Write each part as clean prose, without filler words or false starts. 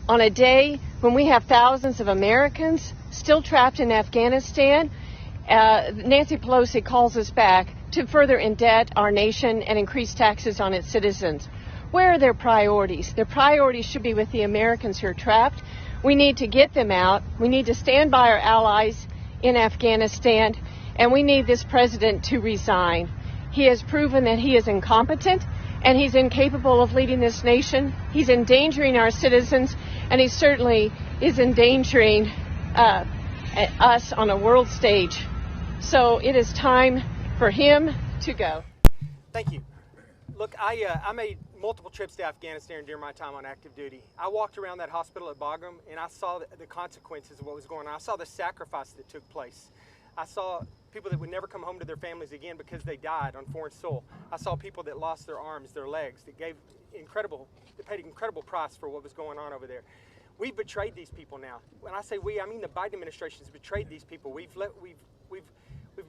On a day when we have thousands of Americans still trapped in Afghanistan, Nancy Pelosi calls us back to further indebt our nation and increase taxes on its citizens. Where are their priorities? Their priorities should be with the Americans who are trapped. We need to get them out. We need to stand by our allies in Afghanistan, and we need this president to resign. He has proven that he is incompetent and he's incapable of leading this nation. He's endangering our citizens, and he certainly is endangering us on a world stage. So it is time for him to go. Thank you. Look, I made multiple trips to Afghanistan during my time on active duty. I walked around that hospital at Bagram, and I saw the consequences of what was going on. I saw the sacrifice that took place. I saw people that would never come home to their families again because they died on foreign soil. I saw people that lost their arms, their legs, that paid an incredible price for what was going on over there. We've betrayed these people now. When I say we, I mean the Biden administration has betrayed these people. We've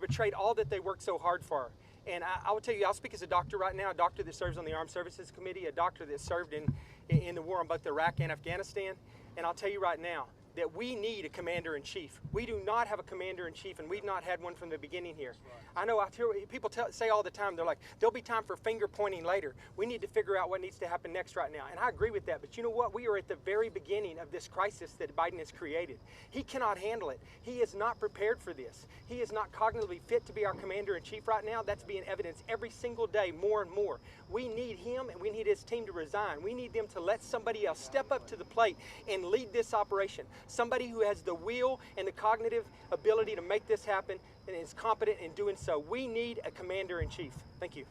betrayed all that they worked so hard for. And I will tell you, I'll speak as a doctor right now, a doctor that serves on the Armed Services Committee, a doctor that served in the war on both Iraq and Afghanistan. And I'll tell you right now that we need a commander-in-chief. We do not have a commander-in-chief, and we've not had one from the beginning here. I know people say all the time, they're like, there'll be time for finger-pointing later. We need to figure out what needs to happen next right now. And I agree with that, but you know what? We are at the very beginning of this crisis that Biden has created. He cannot handle it. He is not prepared for this. He is not cognitively fit to be our commander-in-chief right now. That's being evidenced every single day, more and more. We need him, and we need his team to resign. We need them to let somebody else step up to the plate and lead this operation. Somebody who has the will and the cognitive ability to make this happen and is competent in doing so. We need a commander-in-chief. Thank you.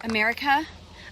America,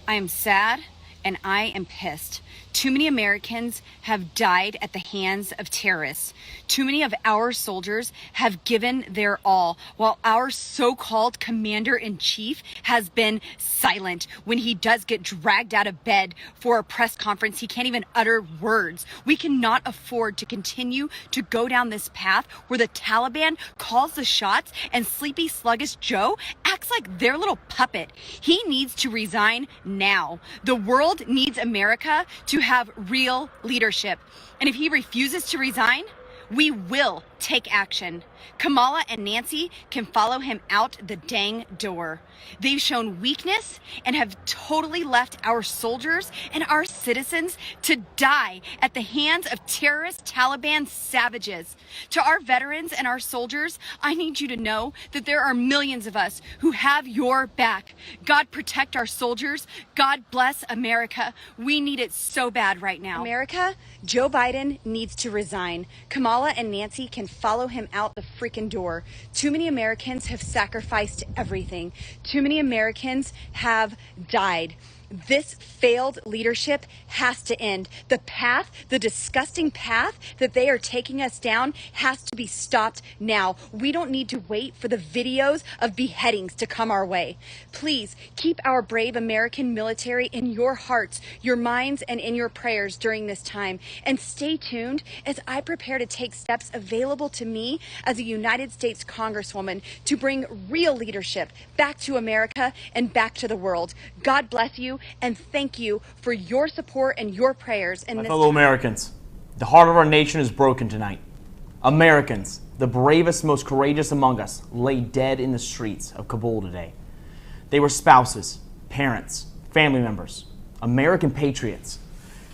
I am sad and I am pissed. Too many Americans have died at the hands of terrorists. Too many of our soldiers have given their all, while our so-called commander-in-chief has been silent. When he does get dragged out of bed for a press conference, he can't even utter words. We cannot afford to continue to go down this path where the Taliban calls the shots and Sleepy Sluggish Joe acts like their little puppet. He needs to resign now. The world needs America to have real leadership. And if he refuses to resign, we will take action. Kamala and Nancy can follow him out the dang door. They've shown weakness and have totally left our soldiers and our citizens to die at the hands of terrorist Taliban savages. To our veterans and our soldiers, I need you to know that there are millions of us who have your back. God protect our soldiers. God bless America. We need it so bad right now. America, Joe Biden needs to resign. Kamala and Nancy can follow him out the freaking door. Too many Americans have sacrificed everything. Too many Americans have died. This failed leadership has to end. The path, the disgusting path that they are taking us down has to be stopped now. We don't need to wait for the videos of beheadings to come our way. Please keep our brave American military in your hearts, your minds, and in your prayers during this time. And stay tuned as I prepare to take steps available to me as a United States Congresswoman to bring real leadership back to America and back to the world. God bless you. And thank you for your support and your prayers in My this fellow time. Americans, the heart of our nation is broken tonight. Americans, the bravest, most courageous among us, lay dead in the streets of Kabul today. They were spouses, parents, family members, American patriots.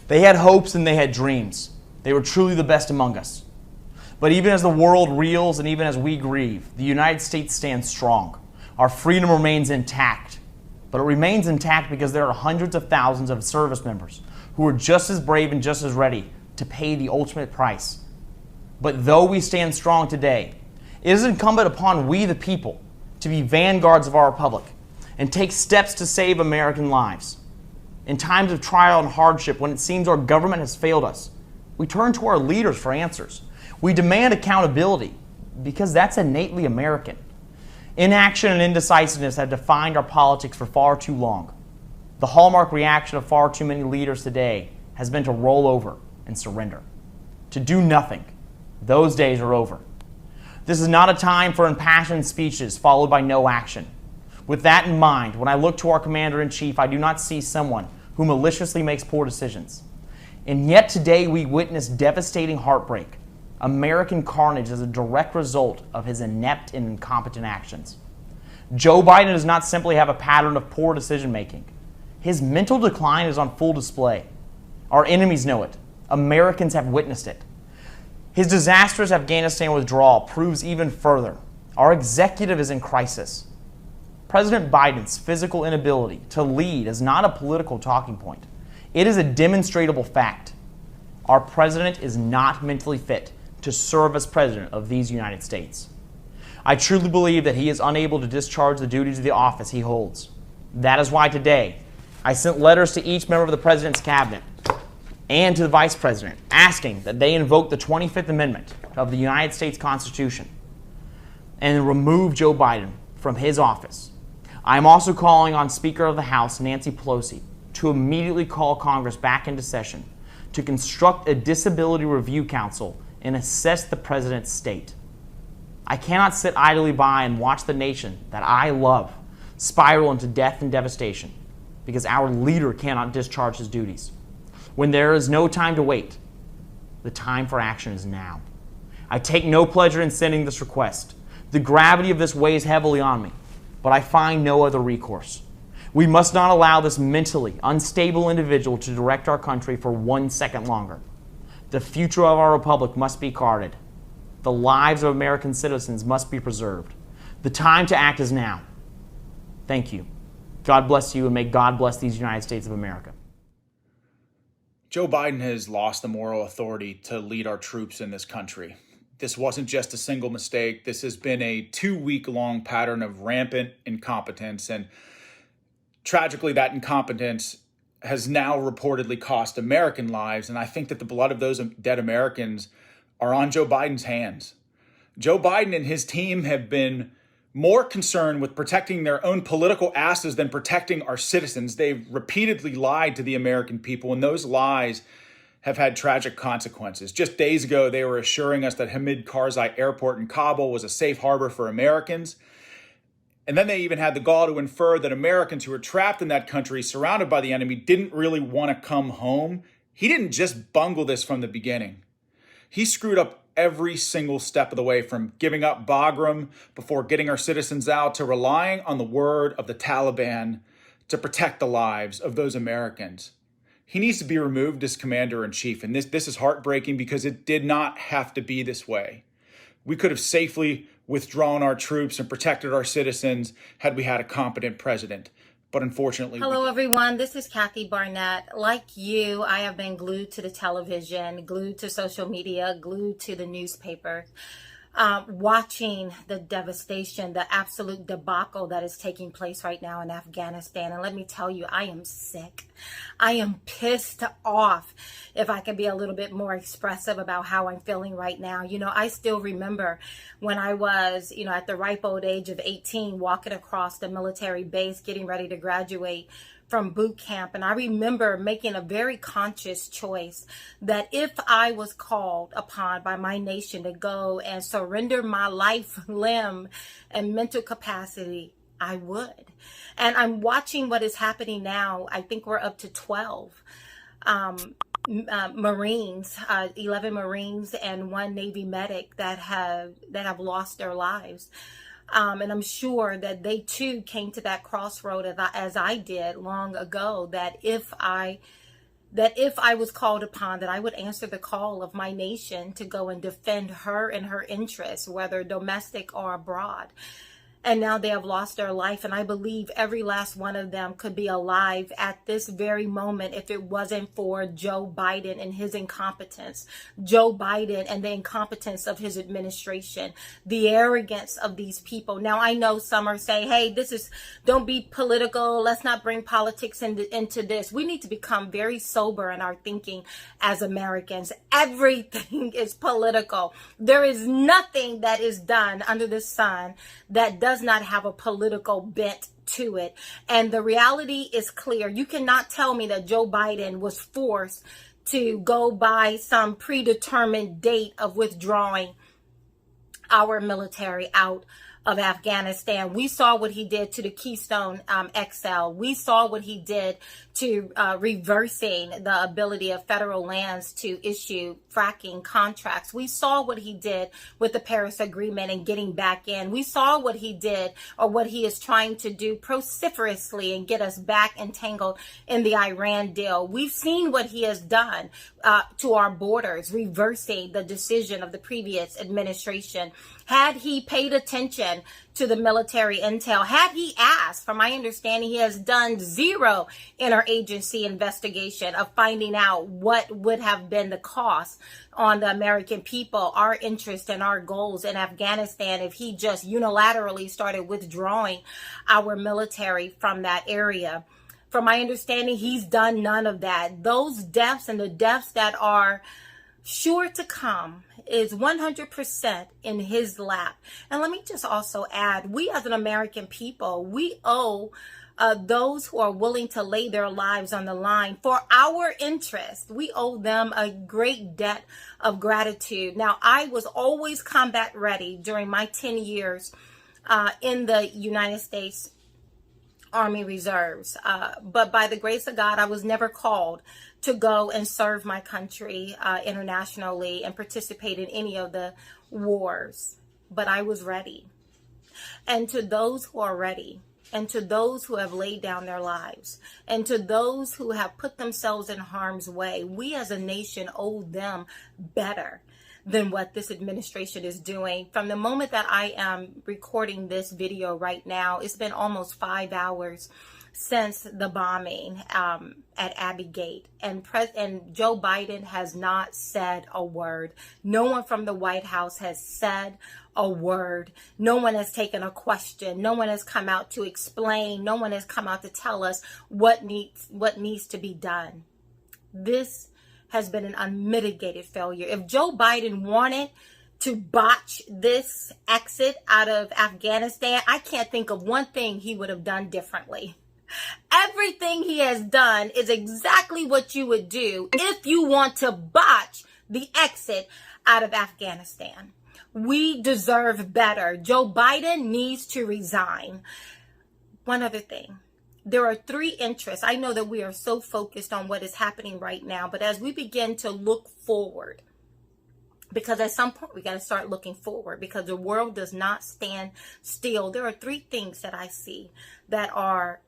They had hopes and they had dreams. They were truly the best among us. But even as the world reels and even as we grieve, the United States stands strong. Our freedom remains intact. But it remains intact because there are hundreds of thousands of service members who are just as brave and just as ready to pay the ultimate price. But though we stand strong today, it is incumbent upon we the people to be vanguards of our republic and take steps to save American lives. In times of trial and hardship, when it seems our government has failed us, we turn to our leaders for answers. We demand accountability because that's innately American. Inaction and indecisiveness have defined our politics for far too long. The hallmark reaction of far too many leaders today has been to roll over and surrender, to do nothing. Those days are over. This is not a time for impassioned speeches followed by no action. With that in mind, when I look to our Commander-in-Chief, I do not see someone who maliciously makes poor decisions. And yet today we witness devastating heartbreak. American carnage is a direct result of his inept and incompetent actions. Joe Biden does not simply have a pattern of poor decision making. His mental decline is on full display. Our enemies know it. Americans have witnessed it. His disastrous Afghanistan withdrawal proves even further. Our executive is in crisis. President Biden's physical inability to lead is not a political talking point. It is a demonstrable fact. Our president is not mentally fit to serve as president of these United States. I truly believe that he is unable to discharge the duties of the office he holds. That is why today I sent letters to each member of the president's cabinet and to the vice president asking that they invoke the 25th Amendment of the United States Constitution and remove Joe Biden from his office. I am also calling on Speaker of the House, Nancy Pelosi, to immediately call Congress back into session to construct a disability review council and assess the president's state. I cannot sit idly by and watch the nation that I love spiral into death and devastation because our leader cannot discharge his duties. When there is no time to wait, the time for action is now. I take no pleasure in sending this request. The gravity of this weighs heavily on me, but I find no other recourse. We must not allow this mentally unstable individual to direct our country for 1 second longer. The future of our republic must be guarded. The lives of American citizens must be preserved. The time to act is now. Thank you. God bless you, and may God bless these United States of America. Joe Biden has lost the moral authority to lead our troops in this country. This wasn't just a single mistake. This has been a 2-week-long pattern of rampant incompetence, and tragically, that incompetence has now reportedly cost American lives, and I think that the blood of those dead Americans are on Joe Biden's hands. Joe Biden and his team have been more concerned with protecting their own political asses than protecting our citizens. They've repeatedly lied to the American people, and those lies have had tragic consequences. Just days ago, they were assuring us that Hamid Karzai Airport in Kabul was a safe harbor for Americans. And then they even had the gall to infer that Americans who were trapped in that country, surrounded by the enemy, didn't really want to come home. He didn't just bungle this from the beginning. He screwed up every single step of the way, from giving up Bagram before getting our citizens out to relying on the word of the Taliban to protect the lives of those Americans. He needs to be removed as commander-in-chief, and this is heartbreaking because it did not have to be this way. We could have safely withdrawn our troops and protected our citizens had we had a competent president. But unfortunately, hello everyone, this is Kathy Barnett. Like you, I have been glued to the television, glued to social media, glued to the newspaper, watching the devastation, the absolute debacle that is taking place right now in Afghanistan. And let me tell you, I am sick. I am pissed off, if I can be a little bit more expressive about how I'm feeling right now. You know, I still remember when I was, at the ripe old age of 18, walking across the military base, getting ready to graduate from boot camp. And I remember making a very conscious choice that if I was called upon by my nation to go and surrender my life, limb, and mental capacity, I would. And I'm watching what is happening now. I think we're up to 12 Marines, 11 Marines and 1 Navy medic that have lost their lives. And I'm sure that they too came to that crossroad as I did long ago, that if I was called upon, that I would answer the call of my nation to go and defend her and her interests, whether domestic or abroad. And now they have lost their life. And I believe every last one of them could be alive at this very moment if it wasn't for Joe Biden and his incompetence. Joe Biden and the incompetence of his administration, the arrogance of these people. Now, I know some are saying, hey, don't be political. Let's not bring politics into this. We need to become very sober in our thinking as Americans. Everything is political. There is nothing that is done under the sun that does not have a political bent to it. And the reality is clear. You cannot tell me that Joe Biden was forced to go by some predetermined date of withdrawing our military out of Afghanistan. We saw what he did to the Keystone XL. We saw what he did to reversing the ability of federal lands to issue fracking contracts. We saw what he did with the Paris Agreement and getting back in. We saw what he did, or what he is trying to do vociferously, and get us back entangled in the Iran deal. We've seen what he has done to our borders, reversing the decision of the previous administration. Had he paid attention to the military intel, had he asked, from my understanding, he has done zero interagency investigation of finding out what would have been the cost on the American people, our interest and our goals in Afghanistan, if he just unilaterally started withdrawing our military from that area. From my understanding, he's done none of that. Those deaths and the deaths that are sure to come is 100% in his lap. And let me just also add, we as an American people, we owe those who are willing to lay their lives on the line for our interest, we owe them a great debt of gratitude. Now, I was always combat ready during my 10 years in the United States Army Reserves. But by the grace of God, I was never called to go and serve my country internationally and participate in any of the wars. But I was ready. And to those who are ready, and to those who have laid down their lives, and to those who have put themselves in harm's way, we as a nation owe them better than what this administration is doing. From the moment that I am recording this video right now, it's been almost 5 hours since the bombing at Abbey Gate, and Joe Biden has not said a word. No one from the White House has said a word. No one has taken a question. No one has come out to explain. No one has come out to tell us what needs to be done. This has been an unmitigated failure. If Joe Biden wanted to botch this exit out of Afghanistan, I can't think of one thing he would have done differently. Everything he has done is exactly what you would do if you want to botch the exit out of Afghanistan. We deserve better. Joe Biden needs to resign. One other thing. There are 3 interests. I know that we are so focused on what is happening right now, but as we begin to look forward, because at some point we got to start looking forward, because the world does not stand still. There are 3 things that I see that are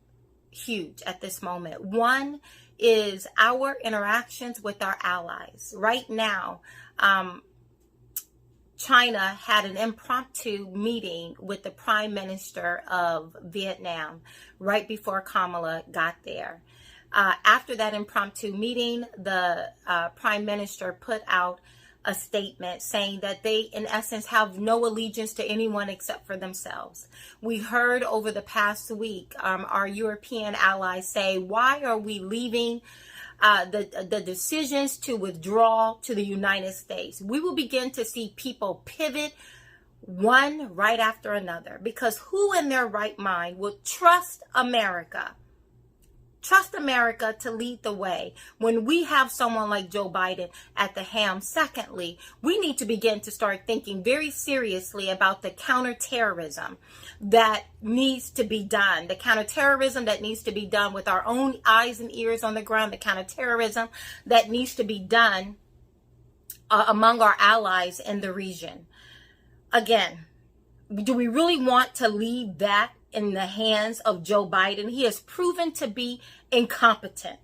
huge at this moment. One is our interactions with our allies. Right now, China had an impromptu meeting with the Prime Minister of Vietnam right before Kamala got there. After that impromptu meeting, the Prime Minister put out a statement saying that they, in essence, have no allegiance to anyone except for themselves. We heard over the past week our European allies say, why are we leaving the decisions to withdraw to the United States? We will begin to see people pivot one right after another, because who in their right mind will trust America to lead the way when we have someone like Joe Biden at the helm? Secondly, we need to begin to start thinking very seriously about the counterterrorism that needs to be done. The counterterrorism that needs to be done with our own eyes and ears on the ground. The counterterrorism that needs to be done among our allies in the region. Again, do we really want to leave that in the hands of Joe Biden? He has proven to be incompetent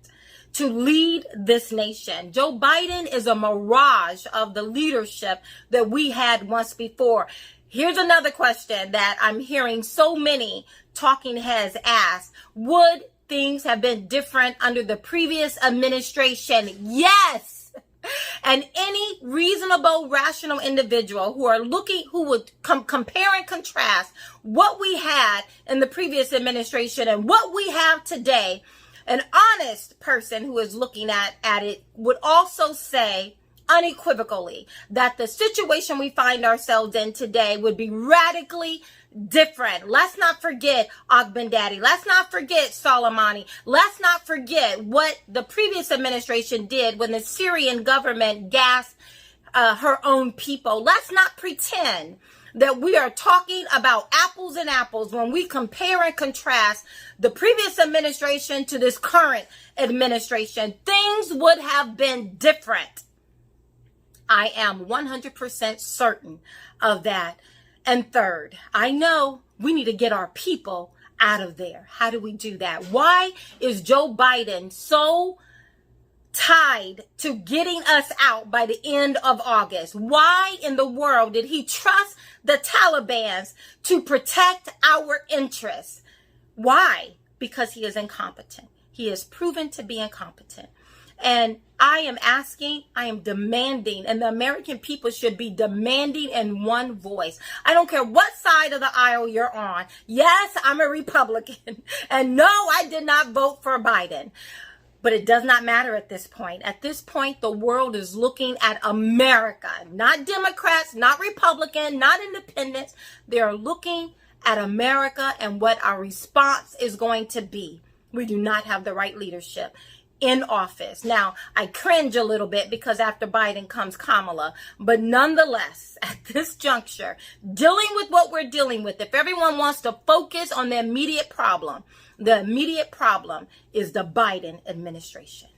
to lead this nation. Joe Biden is a mirage of the leadership that we had once before. Here's another question that I'm hearing so many talking heads ask. Would things have been different under the previous administration? Yes. And any reasonable, rational individual who would compare and contrast what we had in the previous administration and what we have today, an honest person who is looking at it would also say unequivocally that the situation we find ourselves in today would be radically different. Let's not forget Ogben-Daddy. Let's not forget Soleimani. Let's not forget what the previous administration did when the Syrian government gassed her own people. Let's not pretend that we are talking about apples and apples when we compare and contrast the previous administration to this current administration. Things would have been different. I am 100% certain of that. And third, I know we need to get our people out of there. How do we do that? Why is Joe Biden so tied to getting us out by the end of August? Why in the world did he trust the Taliban to protect our interests? Why? Because he is incompetent. He is proven to be incompetent. And I am asking, I am demanding, and the American people should be demanding in one voice. I don't care what side of the aisle you're on. Yes, I'm a Republican. And no, I did not vote for Biden. But it does not matter at this point. At this point, the world is looking at America, not Democrats, not Republican, not independents. They are looking at America and what our response is going to be. We do not have the right leadership in office. Now, I cringe a little bit because after Biden comes Kamala, but nonetheless, at this juncture, dealing with what we're dealing with, if everyone wants to focus on the immediate problem is the Biden administration.